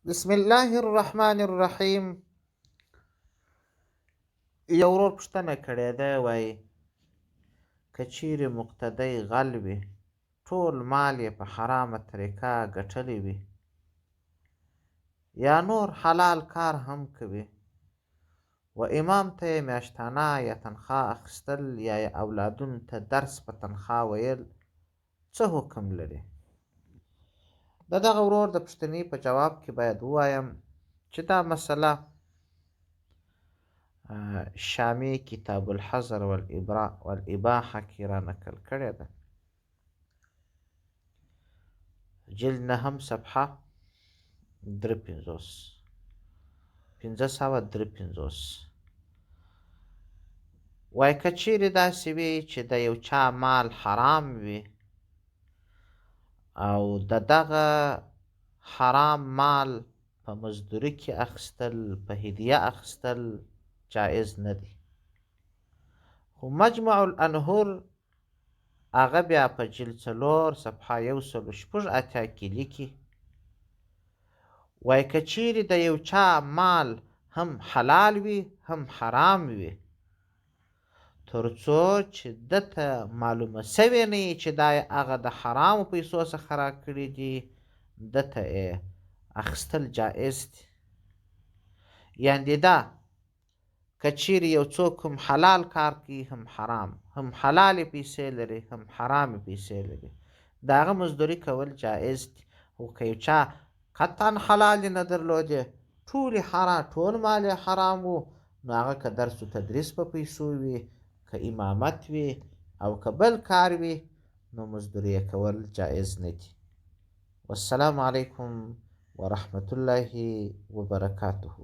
بسم الله الرحمن الرحیم. یو ورور پوښتنه کړې ده، وایي که چیرې مقتدی غل وي، ټول مال یې په حرامه طریقه ګټلی وي، یا نور حلال کار هم کوي، و امام ته یې میاشتانه یا تنخواه اخیستل، یا یې اولادونو ته درس په تنخواه ویل، څه حکم لري؟ د دغه ورور د پوښتنې په جواب کې باید ووایم چې دا مسله شامي کتاب الحظر والاباحه کې را نقل کړې ده. جلد نهم صفحه 553 وایي که چیرې داسې وي چې د یو چا مال حرام وي او د دغه حرام مال په مزدوري کې اخیستل، په هدیه اخیستل جایز نه دي، خو مجمع الانهور هغه بیا په جلد 4 صفحه 186 کې لیکي، وایي که چیرې د یو چا مال هم حلال وي هم حرام وي، تر څو چې ده ته معلومه سوې نه وي چې دا هغه د حرامو پیسو څخه راکړي دي، ده ته یې اخیستل جایز دي. یعنې دا که چیرې یو څوک هم حلال کار کوي هم حرام، هم حلالې پیسې لري هم حرامې پیسې لري، د هغه مزدوري کول جایز دي. خو که یو چا قطعا حلال نه درلودې، ټول مال یې حرام و، نو هغه که درس و تدریس په پیسو وي، که امامت وي او که بل کار وي، نو مزدوري یې کول جایز نه دي. والسلام علیکم ورحمة الله وبرکاته.